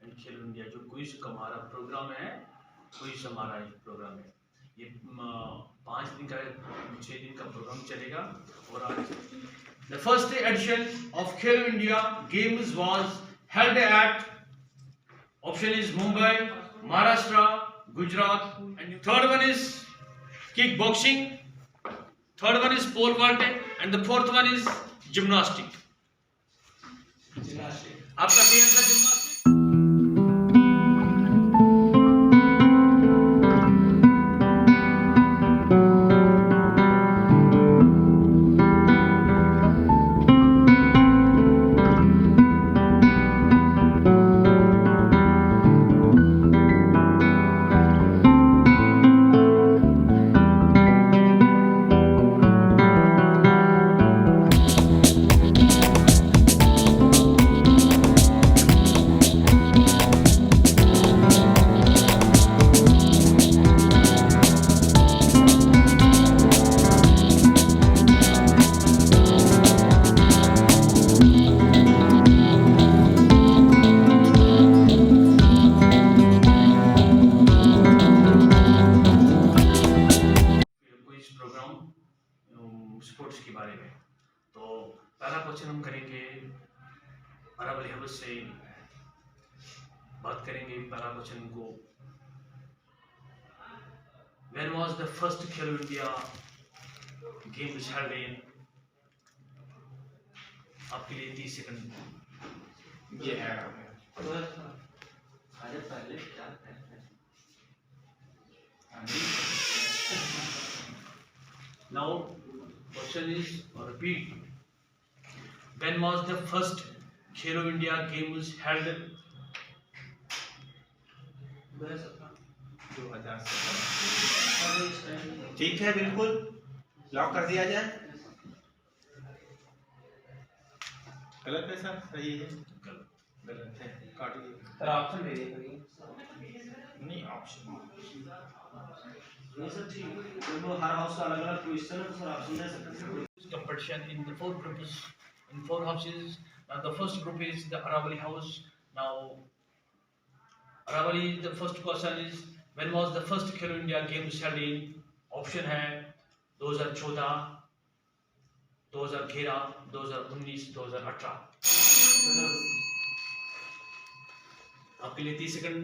And Khelo India जो quiz का हमारा प्रोग्राम है, क्विज हमारा प्रोग्राम है, ये 5 दिन का 6 दिन का प्रोग्राम चलेगा। और आज the first addition of Khelo India games was held at option is Mumbai, Maharashtra, Gujarat, and third one is kick boxing, third one is pole vaulting, and the fourth one is gymnastic. आपका सही आंसर जिम्नास्टिक। स्पोर्ट्स के बारे में। तो पहला question हम करेंगे अरब लिहाज से बात करेंगे। पहला क्वेश्चन को when was the first Khelo India games held in, आपके लिए 30 सेकंड। ये है पहले क्या Now question is repeat. When was the first Khelo India Games held? 2017। ठीक है, बिल्कुल लॉक कर दिया जाए। गलत है सर, सही है? गलत है, काटिए सर। ऑप्शन दे दीजिए। नहीं, ऑप्शन नहीं सर, ठीक है। वो हर हाउस का अलग-अलग क्वेश्चन है, तो सर ऑप्शन दे सकते हैं। Competition in the 4 groups, in 4 houses. Now the first group is the Aravali house. Now Aravali, the first question is when was the first Khelo India Games held in? Option है 2014, 2013, 2019, 2018। आपके लिए 30 second.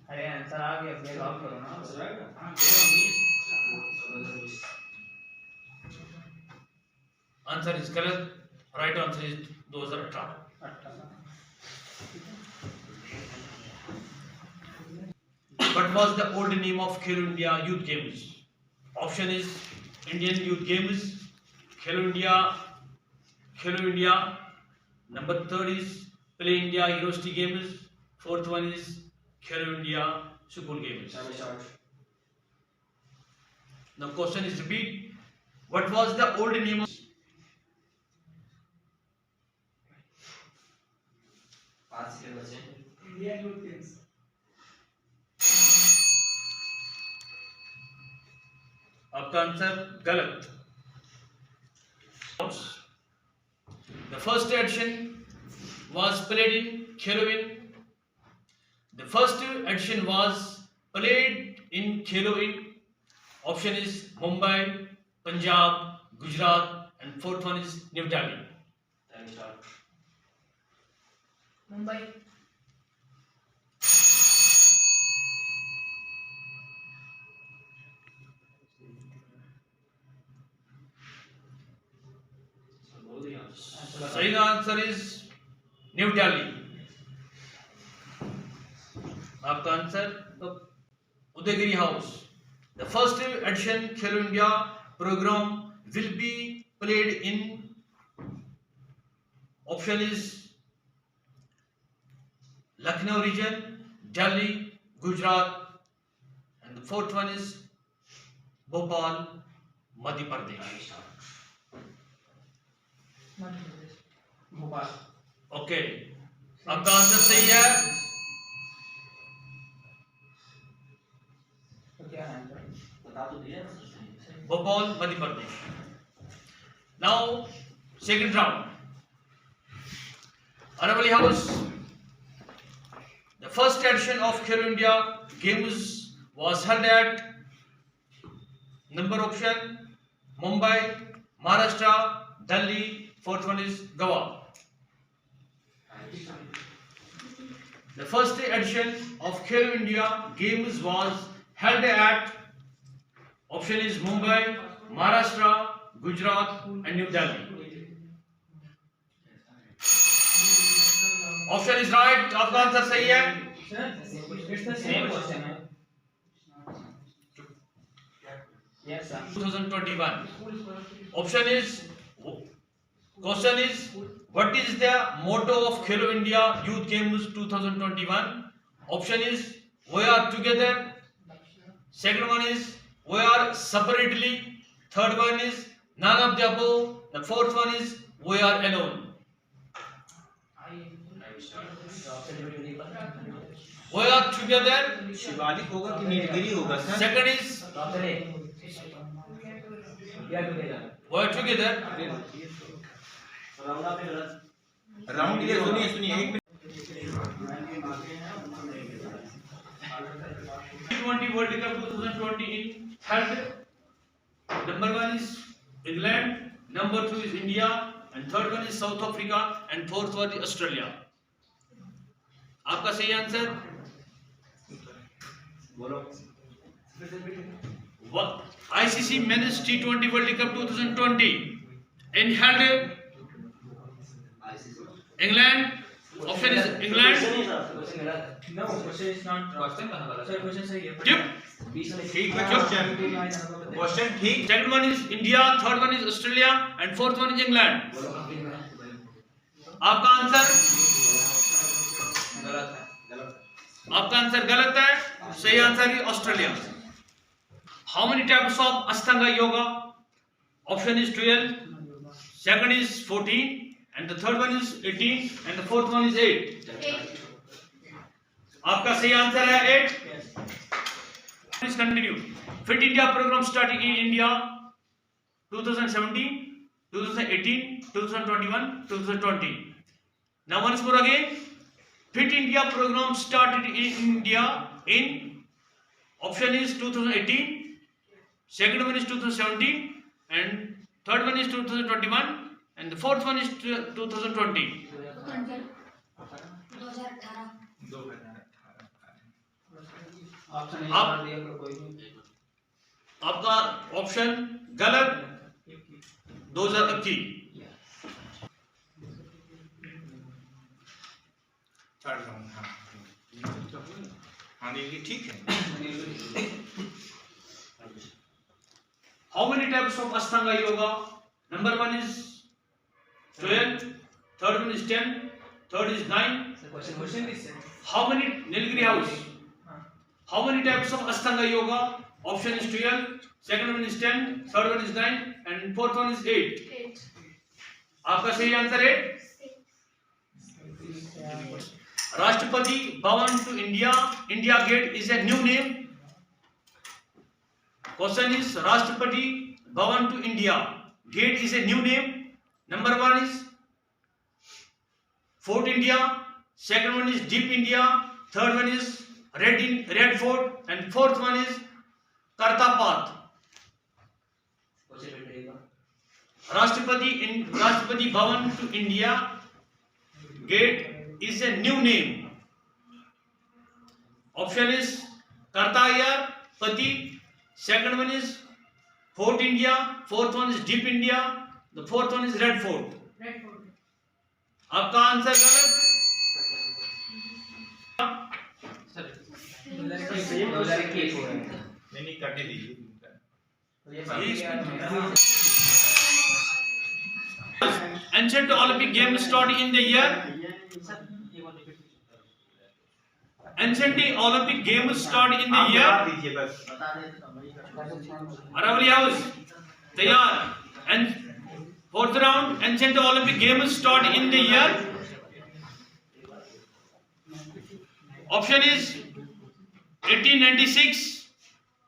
अरे answer आ गया, फिर lock करो ना। Answer is गलत। Right answer is 2018। What was the old name of Khelo India Youth Games? Option is Indian Youth Games, Khelo India. Number 3rd is Play India University Games. 4th one is Khelo India School Games. Now question is repeat. What was the old name of Indian Youth Games? आपका answer गलत। The first edition was played in Khelo in. The first edition was played in Khelo in. Option is Mumbai, Punjab, Gujarat, and 4th one is New Delhi. Mumbai. सही answer is new Delhi. आपका answer Udaygiri house. The first edition Khelo India programme will be played in. Option is Lucknow region, Delhi, Gujarat, and the 4th one is Bhopal, Madhya Pradesh. Bhopal. Okay, आपका answer सही है। तो क्या answer बता तो दिया। Bhopal, Madhya Pradesh. Now, second round. Honorable House, the first edition of Khelo India Games was held at number option Mumbai, Maharashtra, Delhi, fourth one is Goa. The first edition of Khelo India Games was held at option is Mumbai, Maharashtra, Gujarat and New Delhi. Option is right. आपका answer सही है. It's the same question. Yes, sir. 2021. Option is, question is, what is the motto of Khelo India Youth Games 2021? Option is, we are together. Second one is, we are separately. Third one is, none of the above. The fourth one is, we are alone. We are together. Shivalik होगा कि नीलगिरी होगा sir? Second is, we are together. Round आपने गलत. Round ये सुनिए एक minute. T20 World Cup 2020 held. Number one is England, number two is India, and third one is South Africa, and fourth one is Australia. आपका सही answer? बोलो. ICC Men's T20 World Cup 2020 and held England. Option is England. No, question is not. Question sir, question सही है. Yep. ठीक है question ठीक. Second one is India, third one is Australia, and fourth one is England. आपका answer? आपका answer गलत है. सही आंसर है Australia. How many types of Ashtanga yoga? Option is 12, second is 14, and the third one is 18, and the fourth one is 8. आपका सही answer है 8. Please continue. Fit India program starting in India 2017, 2018, 2021, 2020. Now once more again. Fit India program started in India in option is 2018, second one is 2017, and third one is 2021, and the fourth one is 2020. आपका option गलत. 2021. Third round. हाँ ये ठीक है. How many types of Ashtanga yoga? Number one is 12, third one is 10, third is 9. Question is How many Nilgiri house? How many types of Ashtanga yoga? Option is 12, second one is 10, third one is 9, and fourth one is 8. आपका सही answer है. Rashtrapati Bhavan to India. India Gate is a new name. Question is Rashtrapati Bhavan to India Gate is a new name. Number one is Fort India. Second one is Deep India. Third one is Red Fort, and fourth one is Karta Path. Rashtrapati Bhavan to India Gate is a new name. Option is Kartayar Pati. Second one is Fort India. Fourth one is Deep India. The fourth one is Red Fort. आपका answer गलत. नहीं काटे दीजिए. Ancient Olympic Games started in the year. Ancient Olympic Games started in the year. दीजिए बस. Aravali House, तैयार. And fourth round, Ancient Olympic Games started in the year. Option is 1896.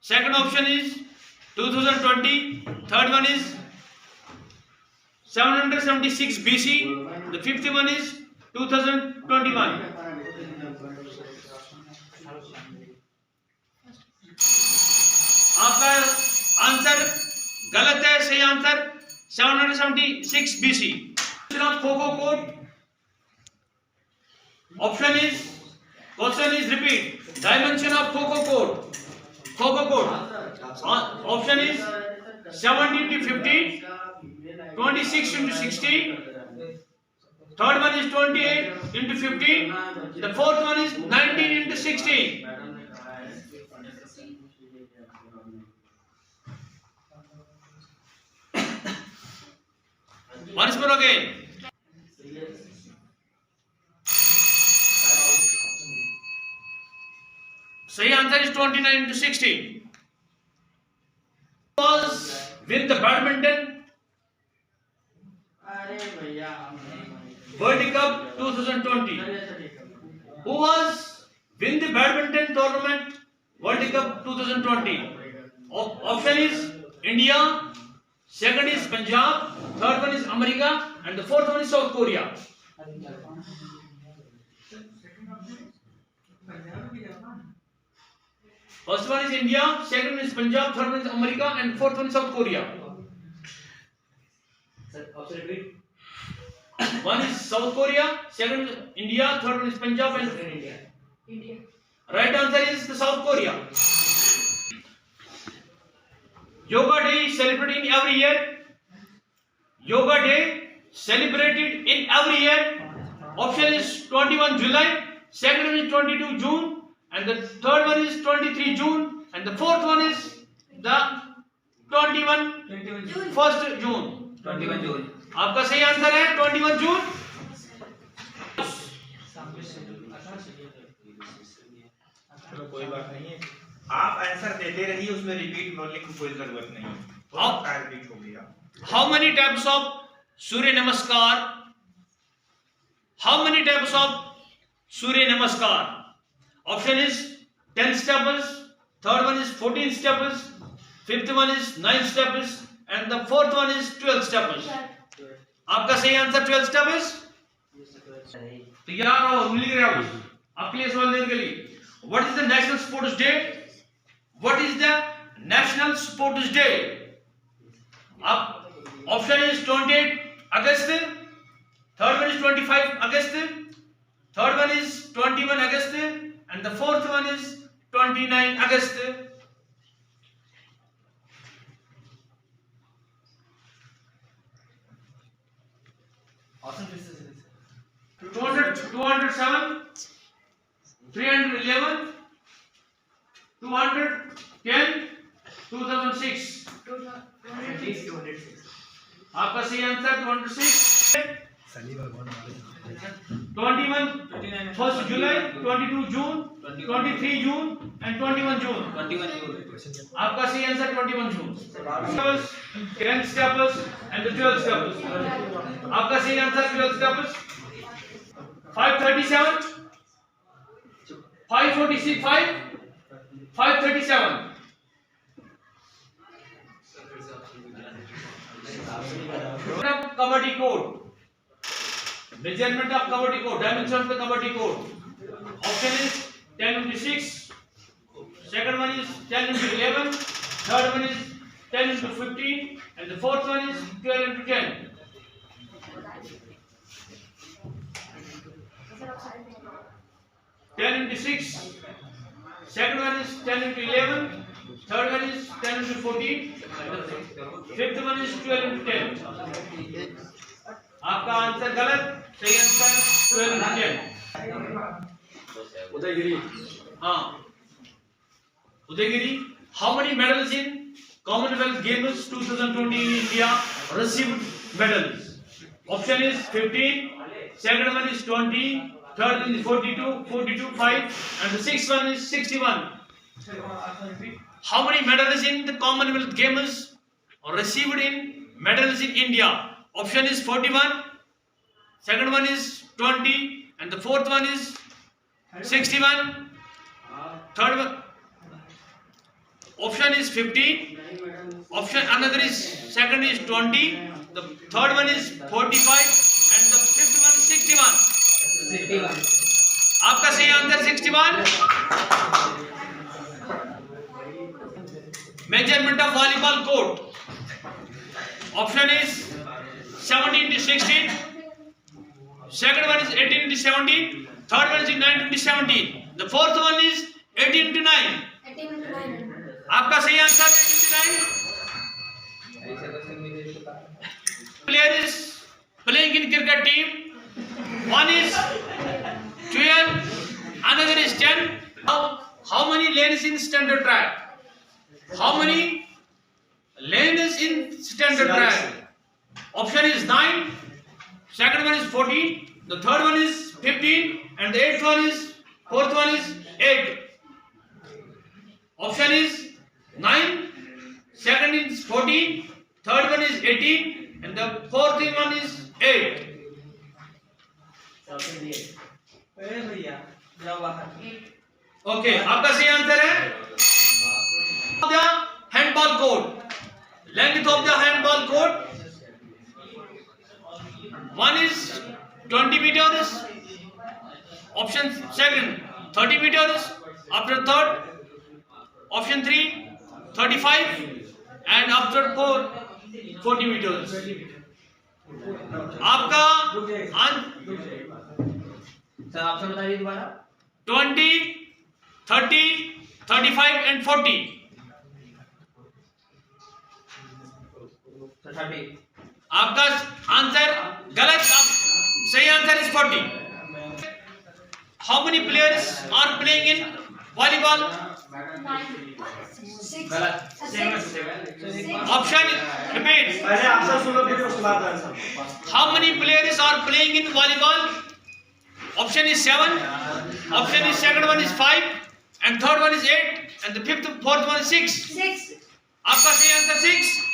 Second option is 2020. Third one is 776 BC. The fifth one is 2021. आपका answer गलत है. सही answer 776 BC. Coco code. Option is, question is repeat. Dimension of Coco code. Coco code. Option is 70 into 15, 26 into 16. Third one is 28 into 15. The fourth one is 19 into 16. Once more again. Same answer is 29 into 16. Was win the badminton World Cup 2020? Who was win the badminton tournament World Cup 2020? Option is India, second is Punjab, third one is America, and the fourth one is South Korea. First one is India, second is Punjab, third one is America, and fourth one is South Korea. One is South Korea, second is India, third one is Punjab, and India. right answer is the South Korea. Yoga Day is celebrated in every year. Yoga Day celebrated in every year. Option is 21 July, second one is 22 June, and the third one is 23 June, and the fourth one is the 1st June. 21 June. आपका सही answer है 21 जून. चलो कोई बात नहीं है, आप answer देते रहिए, उसमें रिपीट बोलने की कोई जरूरत नहीं है. रिपीट हो गया. How many types of Surya Namaskar? How many types of Surya Namaskar? Option is 10 steps, third one is 14 steps, fifth one is 9 steps, and the fourth one is 12 steps. आपका सही आंसर 12 steps. तैयार हो, मिल गया हो. आपके लिए सवाल देने के लिए, what is the national sports day? What is the national sports day? आप option is 28 August, third one is 25 August, third one is 21 August, and the fourth one is 29 August. 207, 311, 210, 2006. आपका सही answer 206. 21 1st July, 22 June, 23 June, and 21 June. 21 June. आपका सही answer 21 June. 10 steps and the 12 steps. आपका सही answer 12 steps. 537, 546, 537. Kabaddi code. Measurement of Kabaddi code. Dimension of the Kabaddi code. Option is 10 into 6. Second one is 10 into 11. Third one is 10 into 15. And the fourth one is 12 into 10. Ten into 6. Second one is 10 into 11. Third one is 10 into 14. And the fifth one is 12 into 10. आपका answer गलत. सही answer 12 into 10. Udayagiri. हाँ. Udayagiri. How many medals in Commonwealth Games 2020 in India received medals? Option is 15. Second one is 20. Third one is 42, 5, and the sixth one is 61. How many medals in the Commonwealth Games received in medals in India? Option is 41. Second one is 20, and the fourth one is 61. Third one. option is 15, option another is second is 20, the third one is 45 and the fifth one is 61. 61. आपका सही answer 61. Measurement of volleyball court. Option is 17 to 16. Second one is 18 to 17. Third one is 19 to 17. The fourth one is 18 to 9. 18 into 9. आपका सही answer 18 to 9. Player is playing in cricket team. One is 12, another is 10. How many lanes in standard track? How many lanes in standard track? Option is 9, second one is 14, the third one is 15, and the fourth one is 8. Option is 9, second is 14, third one is 18, and the fourth one is 8. अरे भैया जाओ बाहर. Okay, आपका सही answer है. The handball court. Length of the handball court. One is 20 meters. Option second 30 meters. After third, option 3 35, and after 4 40 meters. आपका sir option बताइए दोबारा. 20, 30, 35 and 40. सर 30. आपका आंसर गलत. सही answer is 40. How many players are playing in volleyball? 6. गलत. 6. Option repeat. पहले answer सुनो फिर उसके बाद answer. How many players are playing in volleyball? Option is 7. Option is second one is 5, and third one is 8, and the fourth one is 6. 6. आपका सही answer 6.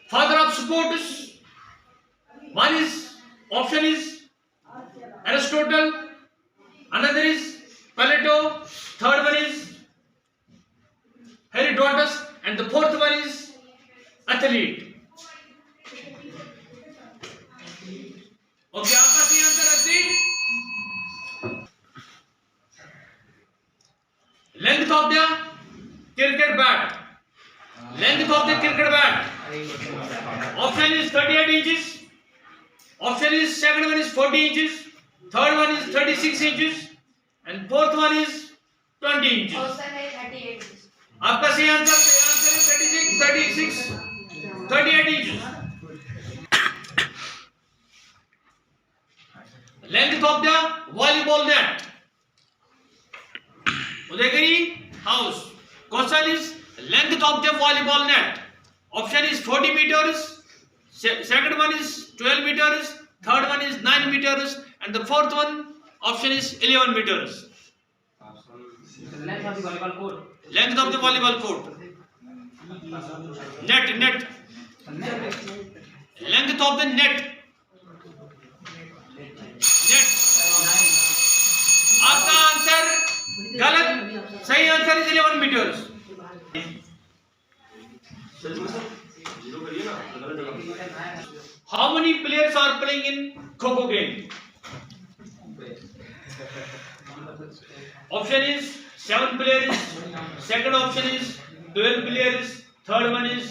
Father of sports. One is option is Aristotle, another is Plato, third one is Herodotus, and the fourth one is athlete. Okay, आपका सही answer athlete. Length of the cricket bat. Length of the cricket bat. Option is 38 inches. Option is second one is 40 inches. Third one is 36 inches, and fourth one is 20 inches. Option is 38. आपका सही answer है 36, 38 inches. Length of the volleyball net. Udayagiri house. Question is length of the volleyball net. Option is 40 meters. Second one is 12 meters. Third one is 9 meters, and the fourth one option is 11 meters. Length of the volleyball court. Length of the volleyball court. Net. Length of the net. आपका answer गलत. सही answer is 11 meters. How many players are playing in Kho-Kho game? Option is 7 players. Second option is 12 players. Third one is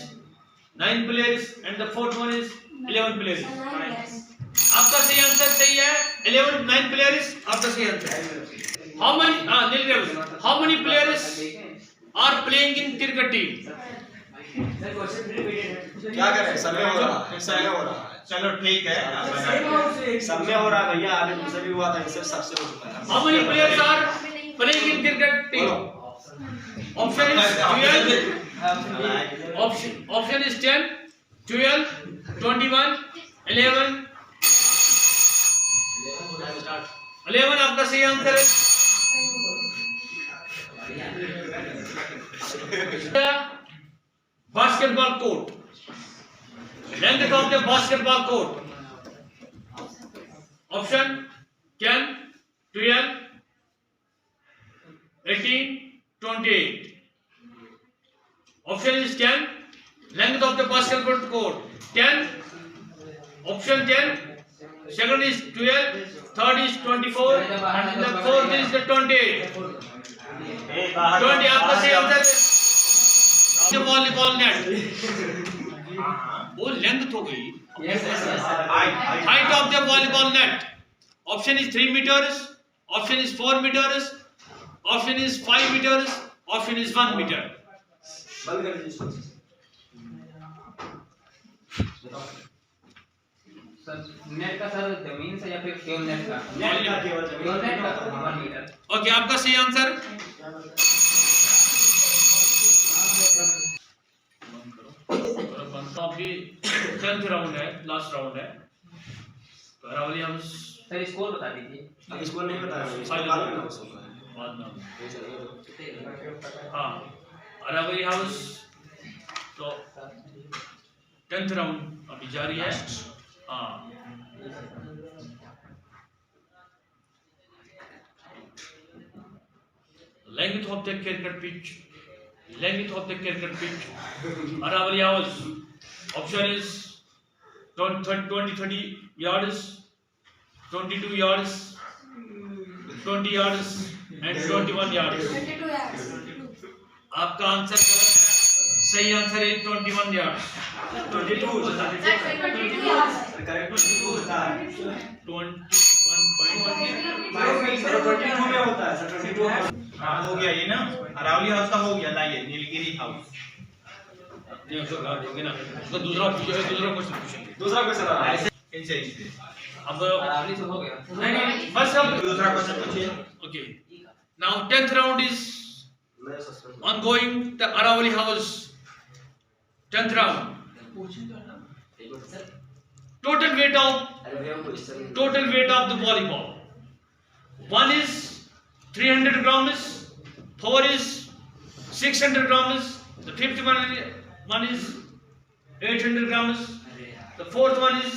9 players, and the fourth one is 11 players. आपका सही answer सही है. 9 players. आपका सही answer. How many players are playing in cricket team? क्या करें? सब में हो रहा है. चलो ठीक है. सब में हो रहा है भैया. आगे मुझसे भी हुआ था. इससे सबसे हो चुका है. How many players are playing in cricket team? Option is 12. Option is 10, 12, 21, 11. 11 आपका सही आंसर है. Basketball court. Length of the basketball court. Option 10, 12, 18, 28. Option is 10. Length of the basketball court 10. Option 10. Second is 12. Third is 24. And the fourth is the 28. 20 आपका सही answer है। The volleyball net. वो length हो गई। Height of the volleyball net. Option is 3 meters. Option is 4 meters. Option is 5 meters. Option is 1 meter. Sir net का sir जमीन से या फिर केवल नेट का? नेट का केवल जमीन। केवल नेट का 1 मीटर। ओके आपका सही आंसर। तो अभी 10th राउंड है, लास्ट राउंड है। तो अरावली हाउस सर स्कोर बता दीजिए। अब इसको नहीं पता है, बाद में हाँ अरावली हाउस तो 10th राउंड अभी जारी है। हाँ length of the cricket pitch. Length of the cricket pitch. Aravali hours. Option is 20-30 yards, 22 yards, 20 yards and 21 yards. 22 yards. आपका आंसर गलत है। सही आंसर है 21 yards. 22 होता है। Sir, 22 yards. करेक्ट 22 होता है। 22 में होता है सर, 22 में। हाँ हो गया ये ना, अरावली हाउस का हो गया। लाइए नीलगिरी हाउस। नहीं उसको गार्ड होंगे ना। उसका दूसरा क्वेश्चन पूछेंगे। दूसरा क्वेश्चन आ ऐसे इनसे अब अरावली से हो गया। नहीं बस अब दूसरा क्वेश्चन पूछिए। okay. Now 10th round is ongoing. The Aravali house 10th round. Total weight of the volleyball. 1 is 300 grams. 4 is 600 grams. The fifth one is 800 grams. The fourth one is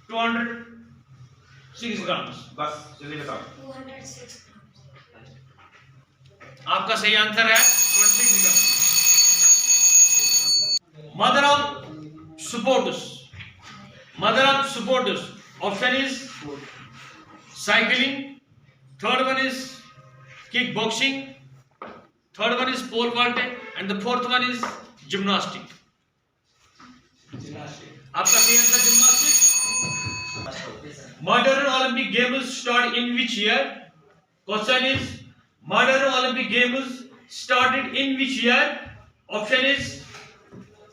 206 grams. बस जल्दी बताओ। 206 grams. आपका सही answer है 26 grams. Mother of supporters. Mother of supporters. Option is cycling. Third one is kickboxing. Third one is pole vaulting. And the fourth one is gymnastic. आपका सही answer gymnastic. Modern Olympic Games start in which year? Question is modern Olympic Games started in which year? Option is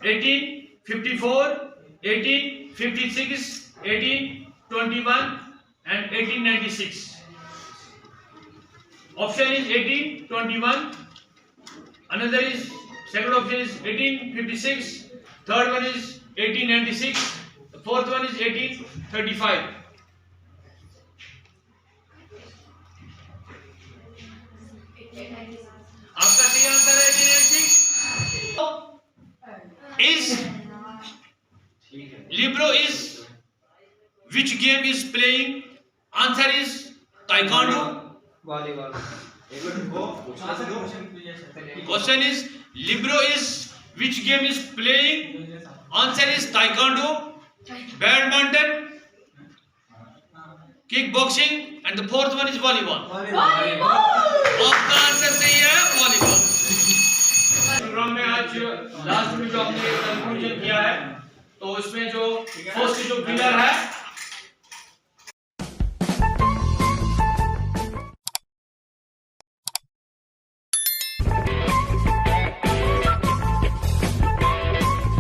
1854, 1856, 1821 and 1896. Option is 1821. Another is second option is 1856. Third one is 1896. The fourth one is 1835. आपका सही answer है 1896. Is libero is which game is playing? Answer is taekwondo. Volleyball. Question is libero is which game is playing? Answer is taekwondo, badminton, kickboxing and the fourth one is volleyball. आपका answer सही है volleyball. Programme में आज last में जो हमने conclusion किया है तो इसमें जो फर्स्ट जो पिलर है